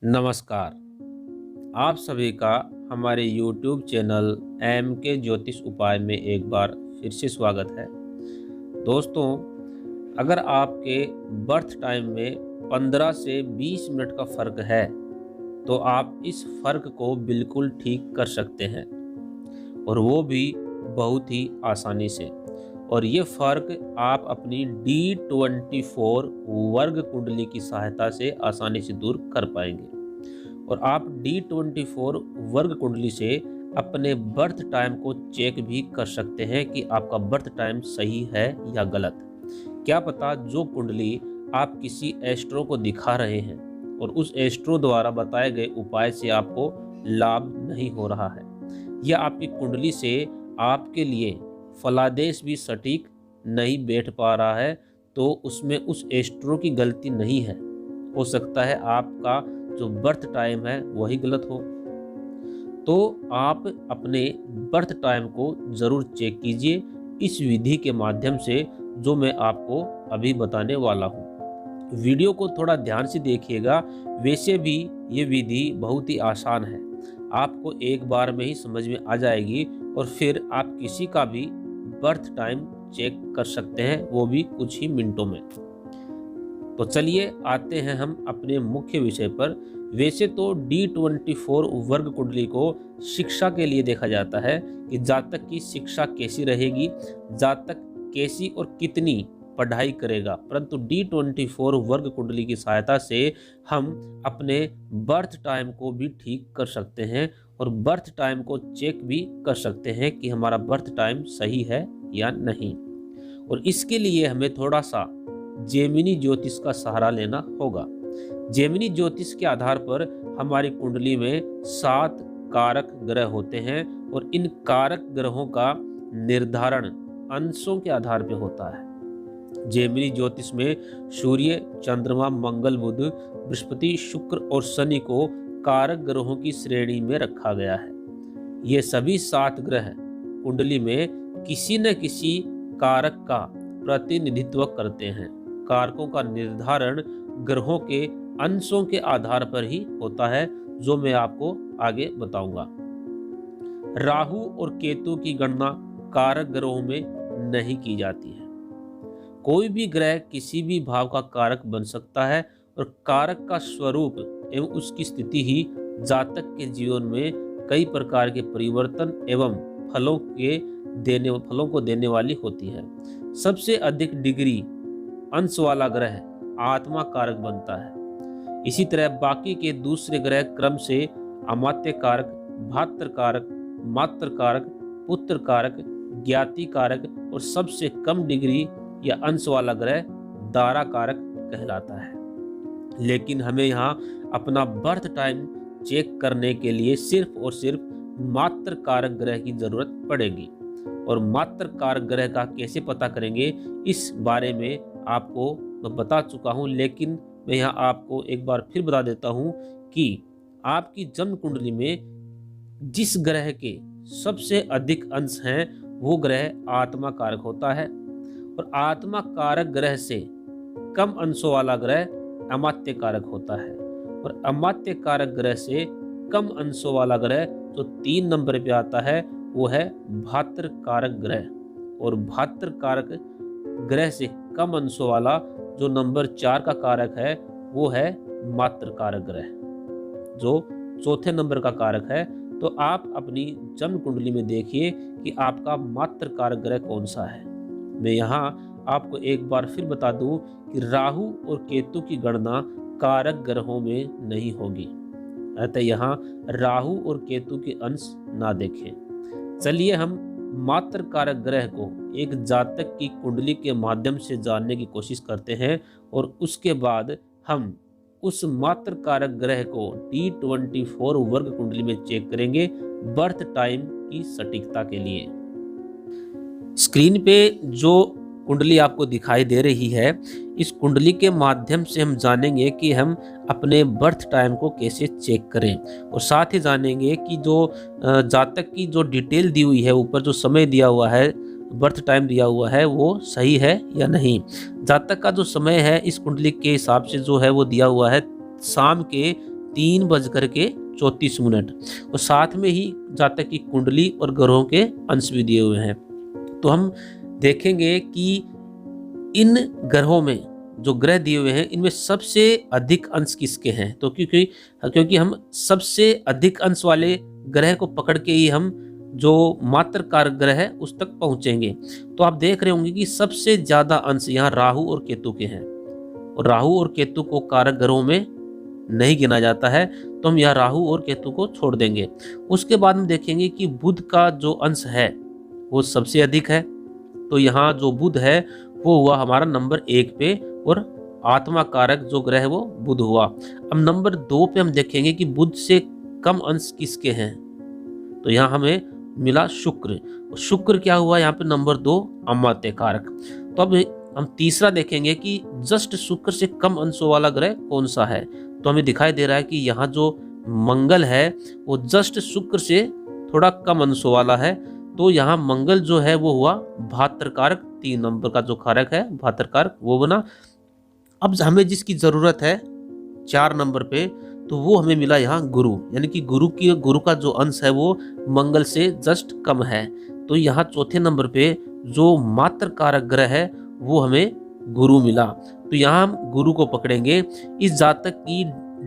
नमस्कार। आप सभी का हमारे YouTube चैनल एम के ज्योतिष उपाय में एक बार फिर से स्वागत है। दोस्तों, अगर आपके बर्थ टाइम में 15 से 20 मिनट का फ़र्क है तो आप इस फ़र्क को बिल्कुल ठीक कर सकते हैं, और वो भी बहुत ही आसानी से। और ये फ़र्क आप अपनी D24 वर्ग कुंडली की सहायता से आसानी से दूर कर पाएंगे। और आप D24 वर्ग कुंडली से अपने बर्थ टाइम को चेक भी कर सकते हैं कि आपका बर्थ टाइम सही है या गलत। क्या पता जो कुंडली आप किसी एस्ट्रो को दिखा रहे हैं और उस एस्ट्रो द्वारा बताए गए उपाय से आपको लाभ नहीं हो रहा है, या आपकी कुंडली से आपके लिए फलादेश भी सटीक नहीं बैठ पा रहा है, तो उसमें उस एस्ट्रो की गलती नहीं है। हो सकता है आपका जो बर्थ टाइम है वही गलत हो। तो आप अपने बर्थ टाइम को ज़रूर चेक कीजिए इस विधि के माध्यम से, जो मैं आपको अभी बताने वाला हूँ। वीडियो को थोड़ा ध्यान से देखिएगा। वैसे भी ये विधि बहुत ही आसान है, आपको एक बार में ही समझ में आ जाएगी, और फिर आप किसी का भी बर्थ टाइम चेक कर सकते हैं, वो भी कुछ ही मिनटों में। तो चलिए आते हैं हम अपने मुख्य विषय पर। वैसे तो D24 वर्ग कुंडली को शिक्षा के लिए देखा जाता है कि जातक की शिक्षा कैसी रहेगी, जातक कैसी और कितनी पढ़ाई करेगा। परंतु D24 वर्ग कुंडली की सहायता से हम अपने बर्थ टाइम को भी ठीक कर सकते हैं, और बर्थ टाइम को चेक भी कर सकते हैं कि हमारा बर्थ टाइम सही है या नहीं। और इसके लिए हमें थोड़ा सा जेमिनी ज्योतिष का सहारा लेना होगा। जेमिनी ज्योतिष के आधार पर हमारी कुंडली में 7 कारक ग्रह होते हैं, और इन कारक ग्रहों का निर्धारण अंशों के आधार पर होता है। जेमिनी ज्योतिष में सूर्य, चंद्रमा, मंगल, बुध, बृहस्पति, शुक्र और शनि को कारक ग्रहों की श्रेणी में रखा गया है। ये सभी 7 ग्रह कुंडली में किसी न किसी कारक का प्रतिनिधित्व करते हैं। कारकों का निर्धारण ग्रहों के अंशों के आधार पर ही होता है, जो मैं आपको आगे बताऊंगा। राहु और केतु की गणना कारक ग्रहों में नहीं की जाती है। कोई भी ग्रह किसी भी भाव का कारक बन सकता है, और कारक का स्वरूप एवं उसकी स्थिति ही जातक के जीवन में कई प्रकार के परिवर्तन एवं फलों को देने वाली होती है। सबसे अधिक डिग्री अंश वाला ग्रह आत्मा कारक बनता है। इसी तरह बाकी के दूसरे ग्रह क्रम से अमात्य कारक, भात्र कारक, मात्र कारक, पुत्र कारक, ज्ञाति कारक, और सबसे कम डिग्री या अंश वाला ग्रह दारा कारक कहलाता है। लेकिन हमें यहाँ अपना बर्थ टाइम चेक करने के लिए सिर्फ और सिर्फ मात्र कारक ग्रह की जरूरत पड़ेगी। और मात्र कारक ग्रह का कैसे पता करेंगे, इस बारे में आपको मैं बता चुका हूँ, लेकिन मैं यहाँ आपको एक बार फिर बता देता हूँ कि आपकी जन्म कुंडली में जिस ग्रह के सबसे अधिक अंश हैं वो ग्रह आत्मा कारक होता है, और आत्मा कारक ग्रह से कम अंशों वाला ग्रह अमात्य कारक होता है, और अमात्य कारक ग्रह से कम अंशों वाला ग्रह जो 3 नंबर पे आता है वो है भात्र कारक ग्रह, और भात्र कारक ग्रह से कम अंशों वाला जो नंबर 4 का कारक है वो है मात्र कारक ग्रह, जो चौथे नंबर का कारक है। तो आप अपनी जन्म कुंडली में देखिए कि आपका मात्र कारक ग्रह कौन सा है। मैं यहाँ आपको एक बार फिर बता दूं कि राहु और केतु की गणना कारक ग्रहों में नहीं होगी, अतः यहाँ राहु और केतु के अंश ना देखें। चलिए हम मात्र कारक ग्रह को एक जातक की कुंडली के माध्यम से जानने की कोशिश करते हैं, और उसके बाद हम उस मात्र कारक ग्रह को D24 वर्ग कुंडली में चेक करेंगे बर्थ टाइम की सटीकता के लिए। स्क्रीन पे जो कुंडली आपको दिखाई दे रही है, इस कुंडली के माध्यम से हम जानेंगे कि हम अपने बर्थ टाइम को कैसे चेक करें, और साथ ही जानेंगे कि जो जातक की जो डिटेल दी हुई है, ऊपर जो समय दिया हुआ है, बर्थ टाइम दिया हुआ है, वो सही है या नहीं। जातक का जो समय है इस कुंडली के हिसाब से जो है वो दिया हुआ है शाम के 3:34 और साथ में ही जातक की कुंडली और ग्रहों के अंश भी दिए हुए हैं। तो हम देखेंगे कि इन ग्रहों में जो ग्रह दिए हुए हैं इनमें सबसे अधिक अंश किसके हैं। तो क्योंकि हम सबसे अधिक अंश वाले ग्रह को पकड़ के ही हम जो मात्र कारक ग्रह है उस तक पहुंचेंगे। तो आप देख रहे होंगे कि सबसे ज्यादा अंश यहाँ राहु और केतु के हैं, और राहु और केतु को कारक ग्रहों में नहीं गिना जाता है, तो हम यहाँ राहु और केतु को छोड़ देंगे। उसके बाद हम देखेंगे कि बुध का जो अंश है वो सबसे अधिक है। तो यहाँ जो बुध है वो हुआ हमारा नंबर 1 पे, और आत्मा कारक जो ग्रह है वो बुध हुआ। अब नंबर 2 पे हम देखेंगे कि बुध से कम अंश किसके हैं। तो यहाँ हमें मिला शुक्र। शुक्र क्या हुआ यहाँ पे नंबर 2 अमात्य कारक। तो अब हम तीसरा देखेंगे कि जस्ट शुक्र से कम अंशों वाला ग्रह कौन सा है। तो हमें दिखाई दे रहा है कि यहाँ जो मंगल है वो जस्ट शुक्र से थोड़ा कम अंशों वाला है। तो यहाँ मंगल जो है वो हुआ भात्र कारक, 3 नंबर का जो कारक है भात्र कारक वो बना। अब हमें जिसकी जरूरत है 4 नंबर पे, तो वो हमें मिला यहाँ गुरु, यानी कि गुरु का जो अंश है वो मंगल से जस्ट कम है। तो यहाँ चौथे नंबर पे जो मात्र कारक ग्रह है वो हमें गुरु मिला। तो यहाँ हम गुरु को पकड़ेंगे। इस जातक की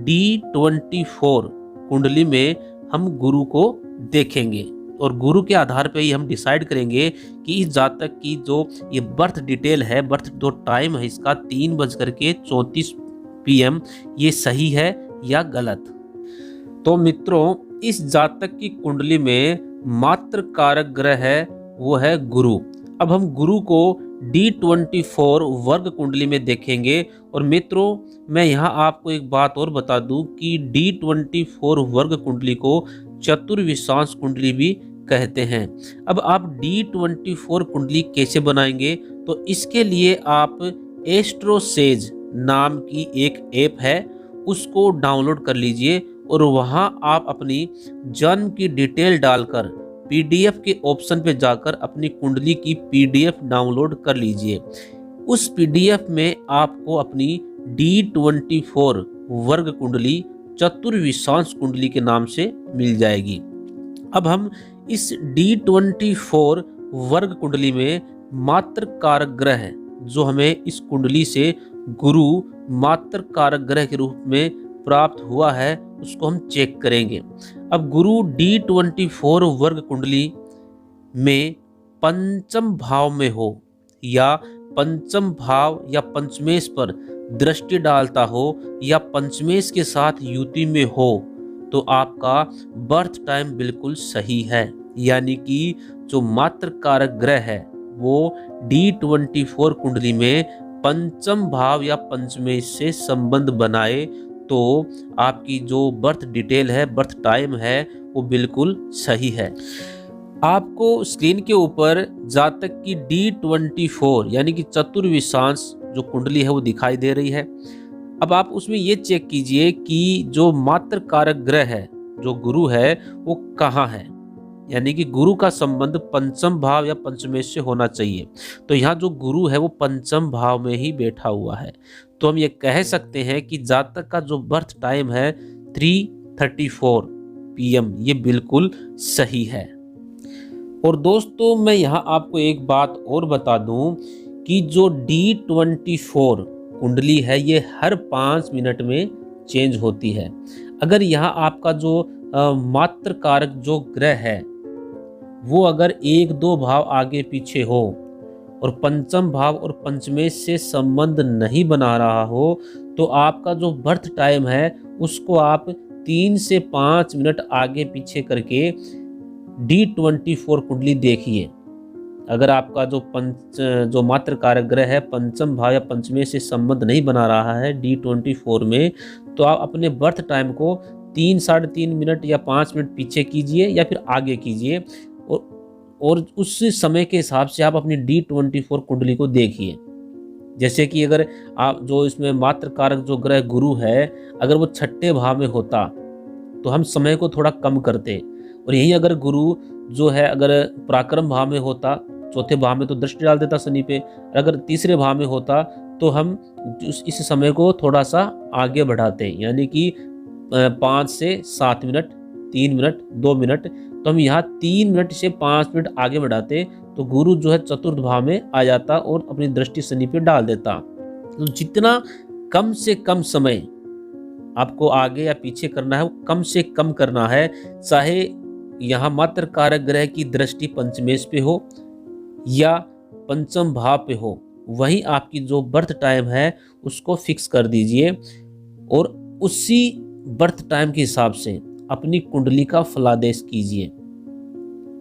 D24 कुंडली में हम गुरु को देखेंगे, और गुरु के आधार पे ही हम डिसाइड करेंगे कि इस जातक की जो ये बर्थ डिटेल है, बर्थ जो टाइम है इसका 3:34 PM, ये सही है या गलत। तो मित्रों, इस जातक की कुंडली में मात्र कारक ग्रह है वो है गुरु। अब हम गुरु को D24 वर्ग कुंडली में देखेंगे। और मित्रों, मैं यहाँ आपको एक बात और बता दूं कि D24 वर्ग कुंडली को चतुर्विशांश कुंडली भी कहते हैं। अब आप D24 कुंडली कैसे बनाएंगे, तो इसके लिए आप एस्ट्रोसेज नाम की एक ऐप है उसको डाउनलोड कर लीजिए, और वहां आप अपनी जन्म की डिटेल डालकर PDF के ऑप्शन पे जाकर अपनी कुंडली की PDF डाउनलोड कर लीजिए। उस PDF में आपको अपनी D24 वर्ग कुंडली चतुर्विशांश कुंडली के नाम से मिल जाएगी। अब हम इस D24 वर्ग कुंडली में मात्र कारक ग्रह जो हमें इस कुंडली से गुरु मात्र कारक ग्रह के रूप में प्राप्त हुआ है उसको हम चेक करेंगे। अब गुरु D24 वर्ग कुंडली में पंचम भाव में हो, या पंचम भाव या पंचमेश पर दृष्टि डालता हो, या पंचमेश के साथ युति में हो, तो आपका बर्थ टाइम बिल्कुल सही है। यानी कि जो मात्र कारक ग्रह है वो D24 कुंडली में पंचम भाव या पंचमेश से संबंध बनाए, तो आपकी जो बर्थ डिटेल है, बर्थ टाइम है, वो बिल्कुल सही है। आपको स्क्रीन के ऊपर जातक की D24 यानी कि चतुर्विशांश जो कुंडली है वो दिखाई दे रही है। अब आप उसमें ये चेक कीजिए कि जो मात्र कारक ग्रह है जो गुरु है वो कहाँ है, यानी कि गुरु का संबंध पंचम भाव या पंचमेश से होना चाहिए। तो यहाँ जो गुरु है वो पंचम भाव में ही बैठा हुआ है। तो हम ये कह सकते हैं कि जातक का जो बर्थ टाइम है 3:34 PM, ये बिल्कुल सही है। और दोस्तों, मैं यहाँ आपको एक बात और बता दूं कि जो D24 कुंडली है ये हर 5 मिनट में चेंज होती है। अगर यहाँ आपका जो मात्र कारक जो ग्रह है वो अगर 1-2 भाव आगे पीछे हो और पंचम भाव और पंचमेश से संबंध नहीं बना रहा हो, तो आपका जो बर्थ टाइम है उसको आप 3 से 5 मिनट आगे पीछे करके D24 कुंडली देखिए। अगर आपका जो मात्र कारक ग्रह है पंचम भाव या पंचमेश से संबंध नहीं बना रहा है D24 में, तो आप अपने बर्थ टाइम को 3-3.5 मिनट या 5 मिनट पीछे कीजिए या फिर आगे कीजिए, और उस समय के हिसाब से आप अपनी D24 कुंडली को देखिए। जैसे कि अगर आप जो इसमें मात्र कारक जो ग्रह गुरु है अगर वो 6ठे भाव में होता तो हम समय को थोड़ा कम करते, और यही अगर गुरु जो है अगर पराक्रम भाव में होता, 4थे भाव में तो दृष्टि डाल देता शनि पे, और अगर 3रे भाव में होता तो हम इस समय को थोड़ा सा आगे बढ़ाते, यानी कि 5 से 7 मिनट, 3 मिनट, 2 मिनट, तो हम यहाँ 3 मिनट से 5 मिनट आगे बढ़ाते तो गुरु जो है चतुर्थ भाव में आ जाता और अपनी दृष्टि शनि पे डाल देता। तो जितना कम से कम समय आपको आगे या पीछे करना है वो कम से कम करना है, चाहे यहाँ मात्र कारक ग्रह की दृष्टि पंचमेश पे हो या पंचम भाव पे हो, वहीं आपकी जो बर्थ टाइम है उसको फिक्स कर दीजिए और उसी बर्थ टाइम के हिसाब से अपनी कुंडली का फलादेश कीजिए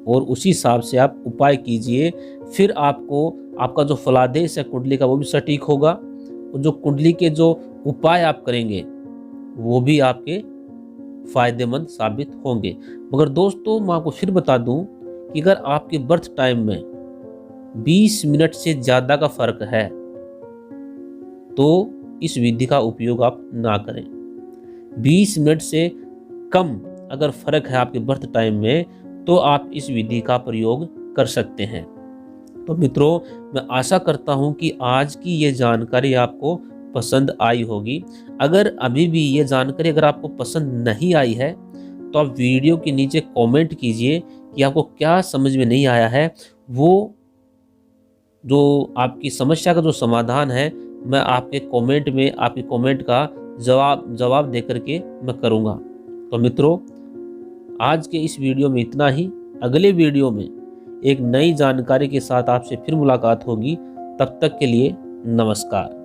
और उसी हिसाब से आप उपाय कीजिए। फिर आपको आपका जो फलादेश है कुंडली का वो भी सटीक होगा और जो कुंडली के जो उपाय आप करेंगे वो भी आपके फायदेमंद साबित होंगे। मगर दोस्तों मैं आपको फिर बता दूं कि अगर आपके बर्थ टाइम में 20 मिनट से ज़्यादा का फर्क है तो इस विधि का उपयोग आप ना करें। 20 मिनट से कम अगर फर्क है आपके बर्थ टाइम में तो आप इस विधि का प्रयोग कर सकते हैं। तो मित्रों, मैं आशा करता हूं कि आज की ये जानकारी आपको पसंद आई होगी। अगर अभी भी ये जानकारी अगर आपको पसंद नहीं आई है तो आप वीडियो के नीचे कमेंट कीजिए कि आपको क्या समझ में नहीं आया है। वो जो आपकी समस्या का जो समाधान है मैं आपके कमेंट में आपके कमेंट का जवाब दे करके मैं करूँगा। तो मित्रों, आज के इस वीडियो में इतना ही। अगले वीडियो में एक नई जानकारी के साथ आपसे फिर मुलाकात होगी। तब तक के लिए नमस्कार।